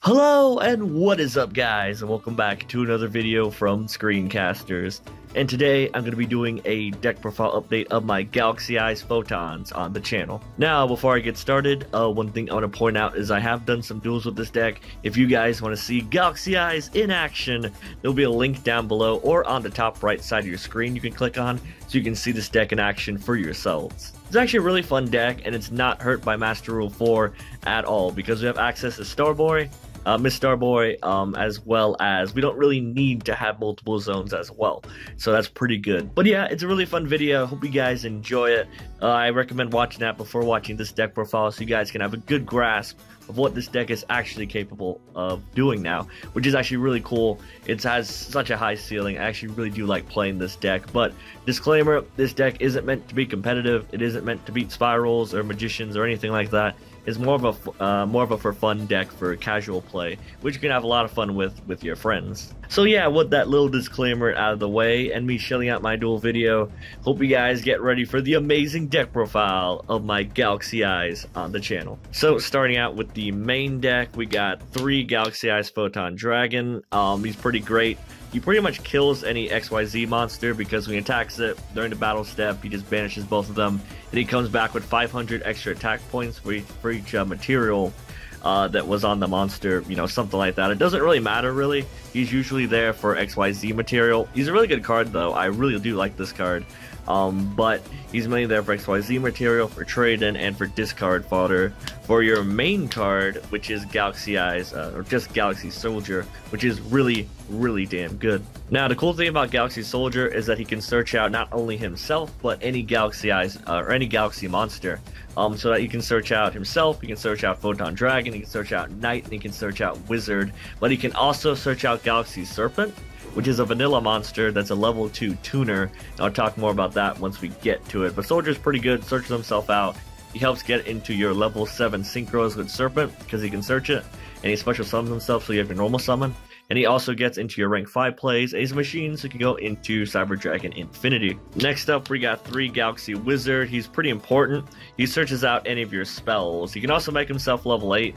Hello and what is up guys, and welcome back to another video from Screencasters. And today I'm going to be doing a deck profile update of my Galaxy Eyes Photons on the channel. Now before I get started, one thing I want to point out is I have done some duels with this deck. If you guys want to see Galaxy Eyes in action, there'll be a link down below or on the top right side of your screen you can click on so you can see this deck in action for yourselves. It's actually a really fun deck and it's not hurt by Master Rule 4 at all because we have access to Starboy, Miss Starboy, as well as we don't really need to have multiple zones as well, so that's pretty good. But yeah, it's a really fun video. Hope you guys enjoy it. I recommend watching that before watching this deck profile so you guys can have a good grasp of what this deck is actually capable of doing now, which is actually really cool. It has such a high ceiling. I actually really do like playing this deck, but disclaimer, this deck isn't meant to be competitive. It isn't meant to beat Spirals or Magicians or anything like that. It's more of a for fun deck for casual play, which you can have a lot of fun with your friends. So yeah, with that little disclaimer out of the way and me shelling out my duel video, hope you guys get ready for the amazing deck profile of my Galaxy Eyes on the channel. So starting out with the main deck, we got 3 Galaxy Eyes Photon Dragon. He's pretty great. He pretty much kills any XYZ monster because when he attacks it during the battle step, he just banishes both of them, and he comes back with 500 extra attack points for each material that was on the monster, you know, something like that. It doesn't really matter, really. He's usually there for XYZ material. He's a really good card, though. I really do like this card. But he's mainly there for XYZ material, for trade-in, and for discard fodder. For your main card, which is Galaxy Eyes, or just Galaxy Soldier, which is really damn good. Now, the cool thing about Galaxy Soldier is that he can search out not only himself, but any Galaxy Eyes, or any Galaxy monster. So that he can search out himself, he can search out Photon Dragon, he can search out Knight, and he can search out Wizard, but he can also search out Galaxy Serpent, which is a vanilla monster that's a level 2 tuner. I'll talk more about that once we get to it. But Soldier's pretty good, searches himself out. He helps get into your level 7 synchros with Serpent because he can search it, and he special summons himself so you have your normal summon. And he also gets into your rank 5 plays, and he's a machine so he can go into Cyber Dragon Infinity. Next up, we got 3 Galaxy Wizard. He's pretty important. He searches out any of your spells. He can also make himself level 8.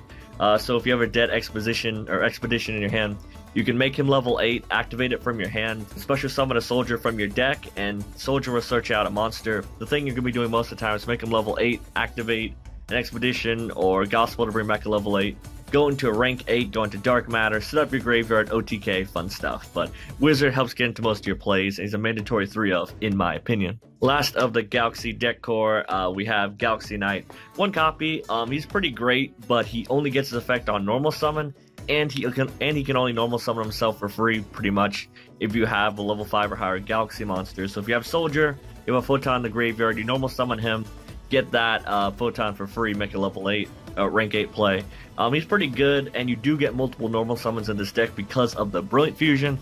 So if you have a dead Expedition in your hand, you can make him level 8, activate it from your hand, special summon a soldier from your deck, and soldier will search out a monster. The thing you're going to be doing most of the time is make him level 8, activate an Expedition or Gospel to bring back a level 8, go into a rank 8, go into Dark Matter, set up your graveyard, OTK, fun stuff. But Wizard helps get into most of your plays, and he's a mandatory 3 of, in my opinion. Last of the Galaxy deck core, we have Galaxy Knight. 1 copy, he's pretty great, but he only gets his effect on normal summon, and he can only normal summon himself for free, pretty much, if you have a level 5 or higher Galaxy monster. So if you have Soldier, you have a Photon in the graveyard, you normal summon him, get that Photon for free, make a level 8, rank 8 play. He's pretty good, and you do get multiple normal summons in this deck because of the Brilliant Fusion,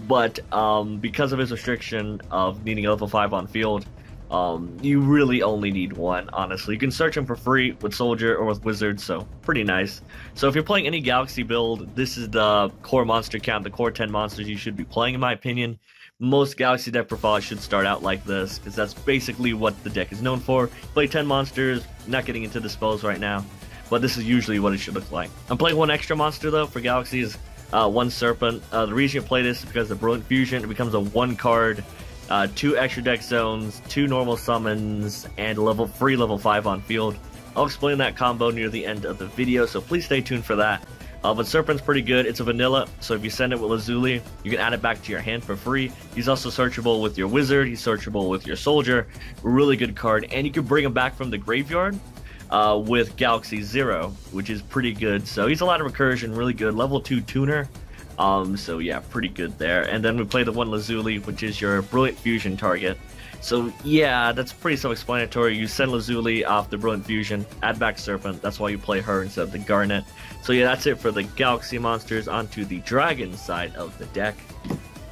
but because of his restriction of needing a level 5 on field, you really only need 1, honestly. You can search him for free with Soldier or with Wizard, so pretty nice. So if you're playing any Galaxy build, this is the core monster count, the core 10 monsters you should be playing, in my opinion. Most Galaxy deck profiles should start out like this, because that's basically what the deck is known for. Play 10 monsters, not getting into the spells right now, but this is usually what it should look like. I'm playing 1 extra monster though for Galaxies, 1 Serpent. The reason you play this is because the Brilliant Fusion, it becomes a 1 card, 2 extra deck zones, 2 normal summons, and free level 5 on field. I'll explain that combo near the end of the video, so please stay tuned for that. But Serpent's pretty good. It's a vanilla, so if you send it with Lazuli, you can add it back to your hand for free. He's also searchable with your Wizard, he's searchable with your Soldier. Really good card, and you can bring him back from the graveyard with Galaxy 0, which is pretty good. So he's a lot of recursion, really good, level 2 tuner. So yeah, pretty good there. And then we play the 1 Lazuli, which is your Brilliant Fusion target. So yeah, that's pretty self-explanatory. You send Lazuli off the Brilliant Fusion, add back Serpent, that's why you play her instead of the Garnet. So yeah, that's it for the Galaxy monsters. Onto the Dragon side of the deck.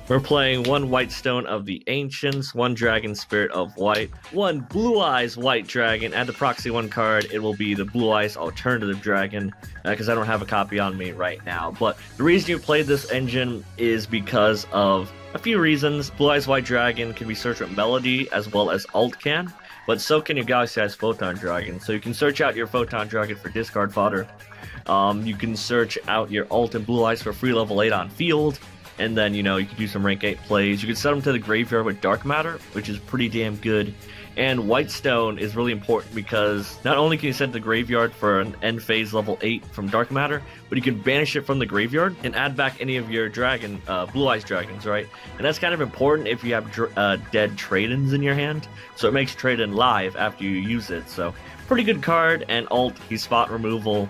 We're playing 1 White Stone of the Ancients, 1 Dragon Spirit of White, 1 Blue Eyes White Dragon. Add the proxy 1 card, it will be the Blue Eyes Alternative Dragon, because I don't have a copy on me right now. But the reason you play this engine is because of a few reasons. Blue Eyes White Dragon can be searched with Melody as well as Alt can. but so can your Galaxy Eyes Photon Dragon. So you can search out your Photon Dragon for discard fodder. You can search out your Alt and Blue Eyes for free level 8 on field. And then, you know, you can do some rank 8 plays. You can send them to the graveyard with Dark Matter, which is pretty damn good. And White Stone is really important because not only can you send to the graveyard for an end phase level 8 from Dark Matter, but you can banish it from the graveyard and add back any of your dragon, Blue Eyes dragons, right? And that's kind of important if you have dead trade-ins in your hand. So it makes trade-in live after you use it. So pretty good card. And Alt, he's spot removal.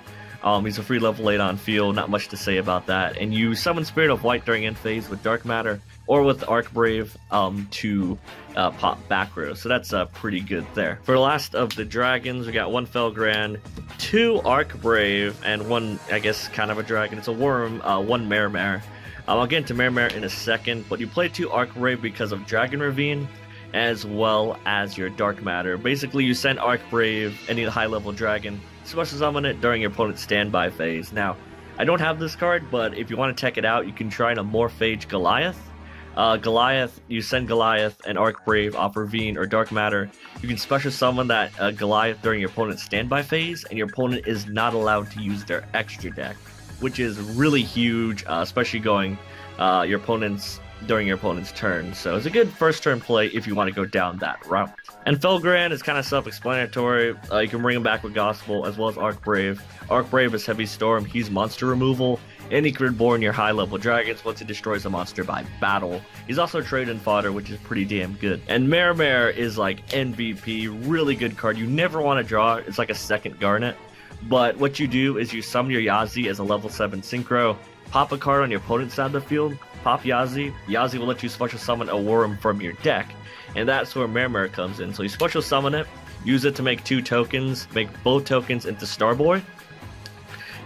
He's a free level 8 on field, not much to say about that. And you summon Spirit of White during end phase with Dark Matter or with Arc Brave to pop back row. So that's pretty good there. For the last of the dragons, we got 1 Felgrand, 2 Arc Brave, and 1, I guess, kind of a dragon. It's a worm, 1 Mare. I'll get into Mare in a second, but you play 2 Arc Brave because of Dragon Ravine, as well as your Dark Matter. Basically, you send Arc Brave, any high-level dragon, special summon it during your opponent's standby phase. Now, I don't have this card, but if you want to check it out, you can try an Amorphage Goliath. Goliath, you send Goliath and Arc Brave off Ravine or Dark Matter. You can special summon that Goliath during your opponent's standby phase, and your opponent is not allowed to use their extra deck, which is really huge, especially going during your opponent's turn. So it's a good first turn play if you want to go down that route. And Felgrand is kind of self-explanatory. You can bring him back with Gospel as well as Arc Brave. Arc Brave is Heavy Storm, he's monster removal, and he can reborn your high-level dragons once he destroys a monster by battle. He's also trade-in fodder, which is pretty damn good. And Mare is like MVP, really good card. You never want to draw it. It's like a second Garnet. But what you do is you summon your Yazi as a level 7 Synchro, pop a card on your opponent's side of the field, pop Yazi. Yazi will let you special summon a worm from your deck, and that's where Mare comes in. So you special summon it, use it to make 2 tokens, make both tokens into Starboy,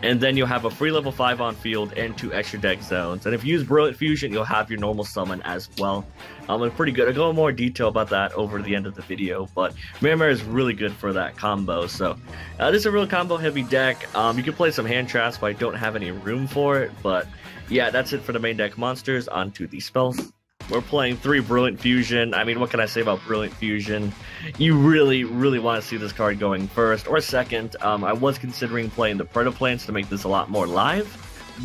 and then you'll have a free level 5 on field and 2 extra deck zones. And if you use Brilliant Fusion, you'll have your normal summon as well. It's pretty good. I'll go in more detail about that over the end of the video, but Mare is really good for that combo. So this is a real combo heavy deck. You can play some hand traps, but I don't have any room for it. But yeah, that's it for the main deck monsters. On to the spells. We're playing 3 Brilliant Fusion. I mean, what can I say about Brilliant Fusion? You really want to see this card going first or second. I was considering playing the Predaplants to make this a lot more live,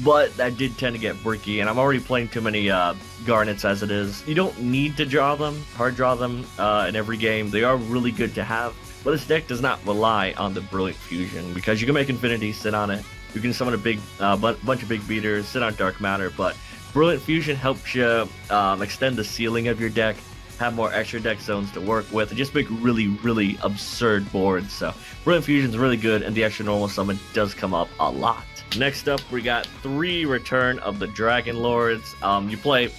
but that did tend to get bricky, and I'm already playing too many Garnets as it is. You don't need to draw them, hard draw them in every game. They are really good to have, but this deck does not rely on the Brilliant Fusion because you can make Infinity, sit on it. You can summon a bunch of big beaters, sit on Dark Matter, but Brilliant Fusion helps you extend the ceiling of your deck, have more extra deck zones to work with, and just make really absurd boards. So Brilliant Fusion is really good, and the extra normal summon does come up a lot. Next up, we got 3 Return of the Dragon Lords. You play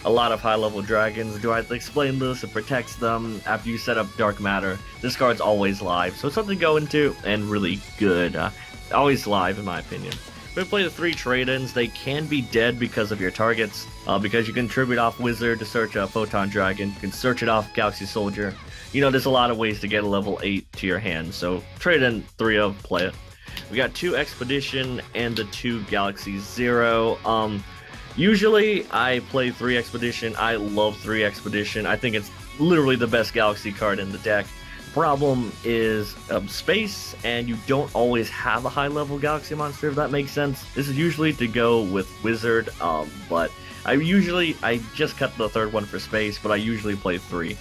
a lot of high-level dragons. Do I have to explain this? It protects them after you set up Dark Matter. This card's always live, so it's something to go into, and really good. Always live, in my opinion. We're going to play the 3 trade-ins. They can be dead because of your targets, because you can tribute off Wizard to search a Photon Dragon. You can search it off Galaxy Soldier. You know, there's a lot of ways to get a level 8 to your hand, so trade in 3 of, play it. We got 2 Expedition and the 2 Galaxy Zero. Usually I play 3 Expedition. I love 3 Expedition. I think it's literally the best Galaxy card in the deck. Problem is space, and you don't always have a high-level Galaxy monster, if that makes sense. This is usually to go with Wizard, but I just cut the 3rd one for space, but I usually play 3.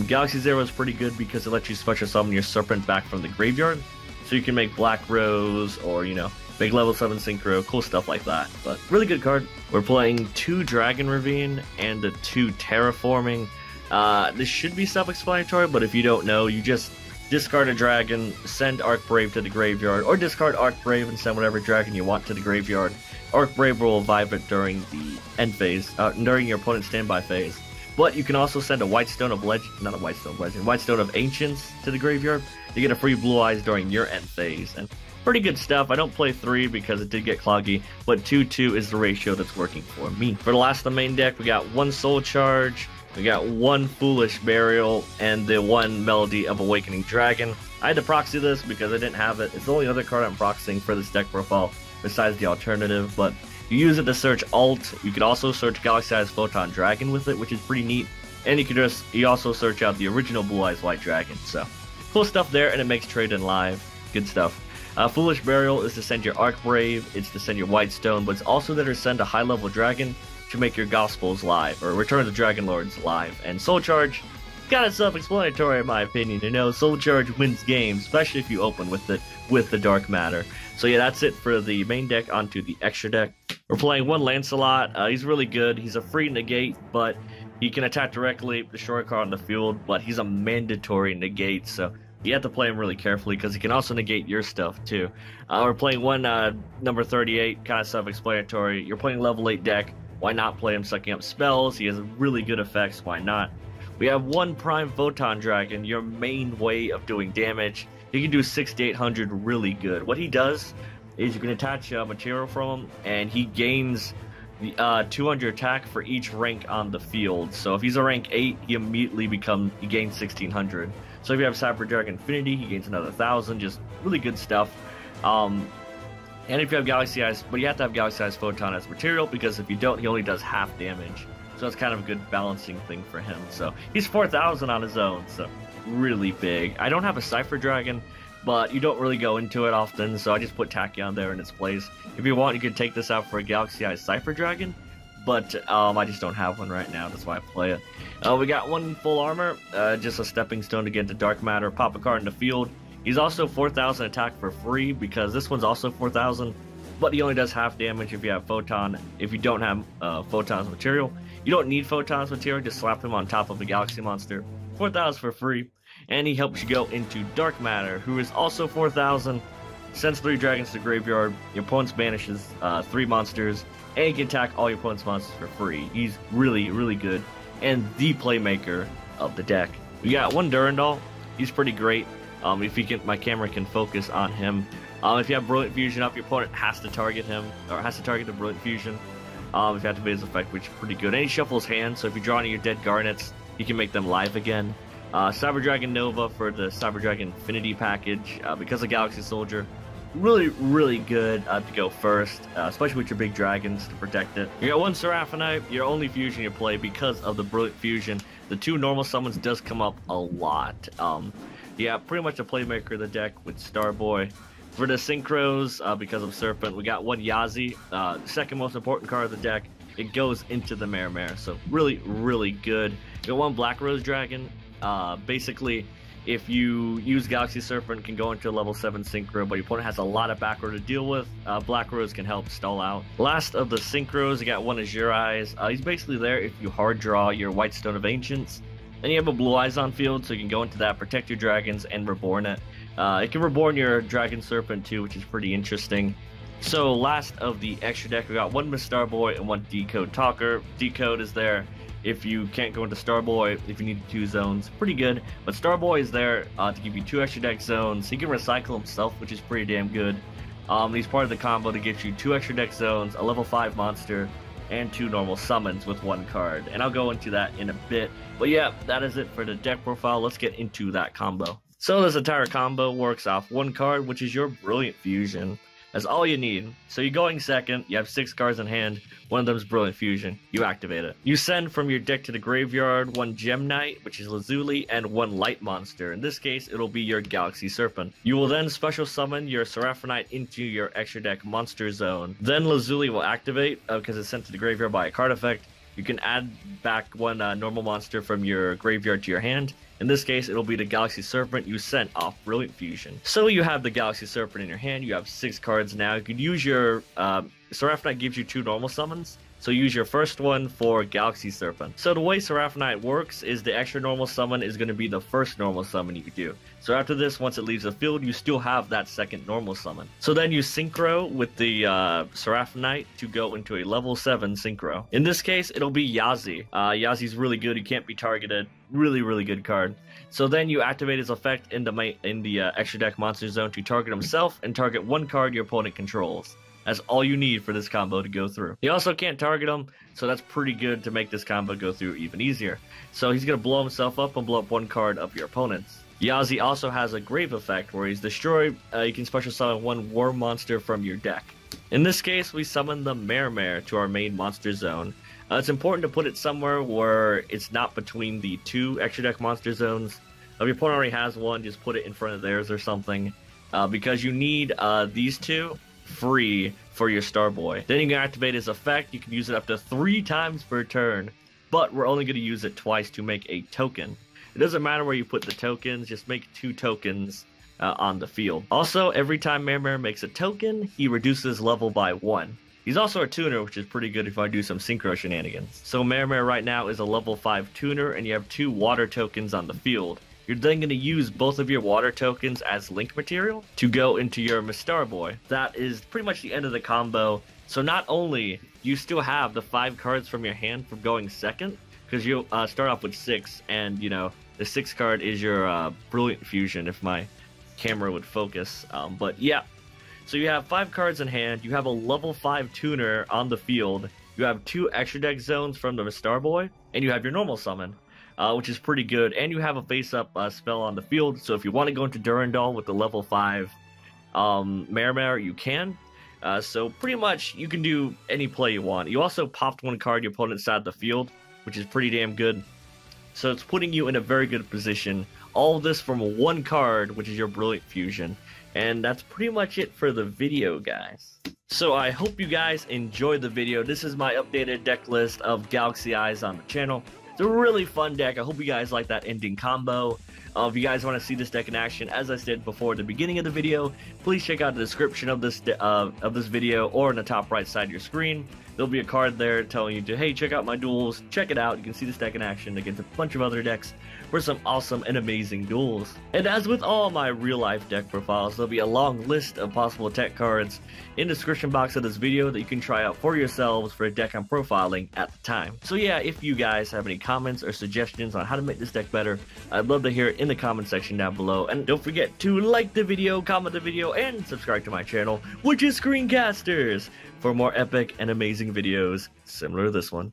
Galaxy Zero is pretty good because it lets you special summon your Serpent back from the graveyard, so you can make Black Rose or, you know, make level 7 Synchro, cool stuff like that. But really good card. We're playing 2 Dragon Ravine and the 2 Terraforming. This should be self-explanatory, but if you don't know, you just discard a dragon, send Arc Brave to the graveyard, or discard Arc Brave and send whatever dragon you want to the graveyard. Arc Brave will revive it during the end phase, during your opponent's standby phase. But you can also send a White Stone of Ancients to the graveyard to get a free Blue Eyes during your end phase. And pretty good stuff. I don't play 3 because it did get cloggy, but 2-2 is the ratio that's working for me. For the last of the main deck, we got 1 Soul Charge, we got 1 Foolish Burial, and the 1 Melody of Awakening Dragon. I had to proxy this because I didn't have it. It's the only other card I'm proxying for this deck profile besides the alternative, but you use it to search Alt. You could also search Galaxy Eyes Photon Dragon with it, which is pretty neat. And you also search out the original Blue Eyes White Dragon. So Cool stuff there, and it makes trading live. Good stuff. Foolish Burial is to send your Arc Brave, it's to send your Whitestone, but it's also there to send a high-level dragon to make your Gospels live, or Return of the Dragon Lords live. And Soul Charge, kind of self-explanatory in my opinion, you know, Soul Charge wins games, especially if you open with the Dark Matter. So yeah, that's it for the main deck. Onto the extra deck. We're playing one Lancelot. He's really good. He's a free negate, but he can attack directly, destroy a card on the field, but he's a mandatory negate, so you have to play him really carefully because he can also negate your stuff too. We're playing one number 38, kind of self-explanatory. You're playing level 8 deck. Why not play him sucking up spells? He has really good effects. Why not? We have one Prime Photon Dragon, your main way of doing damage. He can do 6 to 800 really good. What he does is you can attach material from him, and he gains the 200 attack for each rank on the field. So if he's a rank 8, he immediately he gains 1600. So if you have Cyber Dragon Infinity, he gains another 1000. Just really good stuff. And if you have Galaxy Eyes, but you have to have Galaxy Eyes Photon as material, because if you don't, he only does half damage. So that's kind of a good balancing thing for him. So he's 4000 on his own, so really big. I don't have a Cipher Dragon, but you don't really go into it often, so I just put Tachyon there in its place. If you want, you could take this out for a Galaxy Eyes Cipher Dragon, but I just don't have one right now. That's why I play it. We got one full armor, just a stepping stone to get into Dark Matter, pop a card in the field. He's also 4000 attack for free, because this one's also 4000, but he only does half damage if you have Photon. If you don't have Photon's material, you don't need Photon's material, just slap him on top of a Galaxy monster. 4000 for free, and he helps you go into Dark Matter, who is also 4000, sends 3 dragons to the graveyard, your opponent banishes 3 monsters, and you can attack all your opponent's monsters for free. He's really, really good, and the playmaker of the deck. We got one Durandal. He's pretty great. If he can, my camera can focus on him. If you have Brilliant Fusion up, your opponent has to target him, or has to target the Brilliant Fusion. If you activate his effect, which is pretty good. And he shuffles hands, so if you draw any of your dead Garnets, you can make them live again. Cyber Dragon Nova for the Cyber Dragon Infinity package, because of Galaxy Soldier. Really, really good to go first, especially with your big dragons to protect it. You got one Seraphonite, your only fusion you play because of the Brilliant Fusion. The 2 normal summons does come up a lot. Yeah, pretty much a playmaker of the deck with Starboy. For the Synchros, because of Serpent, we got one Yazi, the second most important card of the deck. It goes into the Mare, so really, really good. You got one Black Rose Dragon. Basically, if you use Galaxy Serpent, it can go into a level 7 Synchro, but your opponent has a lot of back row to deal with. Black Rose can help stall out. Last of the Synchros, you got one Azure Eyes. He's basically there if you hard draw your Whitestone of Ancients. Then you have a Blue Eyes on field, so you can go into that, protect your dragons, and reborn it. It can reborn your Dragon Serpent too, which is pretty interesting. So last of the extra deck, we got one Miss Starboy and one Decode Talker. Decode is there if you can't go into Starboy, if you need 2 zones. Pretty good, but Starboy is there to give you 2 extra deck zones. He can recycle himself, which is pretty damn good. He's part of the combo to get you 2 extra deck zones, a level 5 monster, and 2 normal summons with 1 card. And I'll go into that in a bit. But yeah, that is it for the deck profile. Let's get into that combo. So this entire combo works off 1 card, which is your Brilliant Fusion. That's all you need. So you're going second, you have 6 cards in hand, one of them is Brilliant Fusion. You activate it. You send from your deck to the graveyard 1 Gem Knight, which is Lazuli, and 1 Light Monster. In this case, it'll be your Galaxy Serpent. You will then special summon your Seraphonite into your extra deck monster zone. Then Lazuli will activate, because it's sent to the graveyard by a card effect. You can add back 1 normal monster from your graveyard to your hand. In this case, it'll be the Galaxy Serpent you sent off Brilliant Fusion. So you have the Galaxy Serpent in your hand. You have 6 cards now. You can use your... Seraphonite gives you 2 normal summons. So use your first one for Galaxy Serpent. So the way Seraphonite works is the extra normal summon is going to be the first normal summon you do. So after this, once it leaves the field, you still have that second normal summon. So then you synchro with the Seraphonite to go into a level 7 synchro. In this case, it'll be Yazi. Yazi's really good. He can't be targeted. Really, really good card. So then you activate his effect in the extra deck monster zone to target himself and target 1 card your opponent controls. That's all you need for this combo to go through. You also can't target him, so that's pretty good to make this combo go through even easier. So he's going to blow himself up and blow up 1 card of your opponent's. Yazi also has a grave effect where he's destroyed. You can special summon 1 war monster from your deck. In this case, we summon the Mare to our main monster zone. It's important to put it somewhere where it's not between the 2 extra deck monster zones. If your opponent already has one, just put it in front of theirs or something, because you need these two free for your Starboy. Then you can activate his effect. You can use it up to 3 times per turn, but we're only going to use it twice to make a token. It doesn't matter where you put the tokens, just make 2 tokens on the field. Also, every time Mare makes a token, he reduces level by 1. He's also a tuner, which is pretty good if I do some synchro shenanigans. So Mare right now is a level 5 tuner, and you have 2 water tokens on the field. You're then going to use both of your water tokens as link material to go into your Starboy. That is pretty much the end of the combo. So not only do you still have the 5 cards from your hand from going second, because you start off with 6, and you know the 6th card is your Brilliant Fusion, if my camera would focus. But yeah, so you have 5 cards in hand, you have a level 5 tuner on the field, you have 2 extra deck zones from the Starboy, and you have your normal summon, which is pretty good, and you have a face-up spell on the field, so if you want to go into Durandal with the level 5 Mare, you can. So pretty much you can do any play you want. You also popped 1 card your opponent's side of the field, which is pretty damn good. So it's putting you in a very good position. All of this from 1 card, which is your Brilliant Fusion. And that's pretty much it for the video, guys. So I hope you guys enjoyed the video. This is my updated deck list of Galaxy Eyes on the channel. It's a really fun deck. I hope you guys like that ending combo. If you guys want to see this deck in action, as I said before at the beginning of the video, please check out the description of this video or in the top right side of your screen. There'll be a card there telling you to, hey, check out my duels, check it out. You can see this deck in action against a bunch of other decks for some awesome and amazing duels. And as with all my real-life deck profiles, there'll be a long list of possible tech cards in the description box of this video that you can try out for yourselves for a deck I'm profiling at the time. So yeah, if you guys have any comments or suggestions on how to make this deck better, I'd love to hear it in the comment section down below. And don't forget to like the video, comment the video, and subscribe to my channel, which is Screencasters, for more epic and amazing videos similar to this one.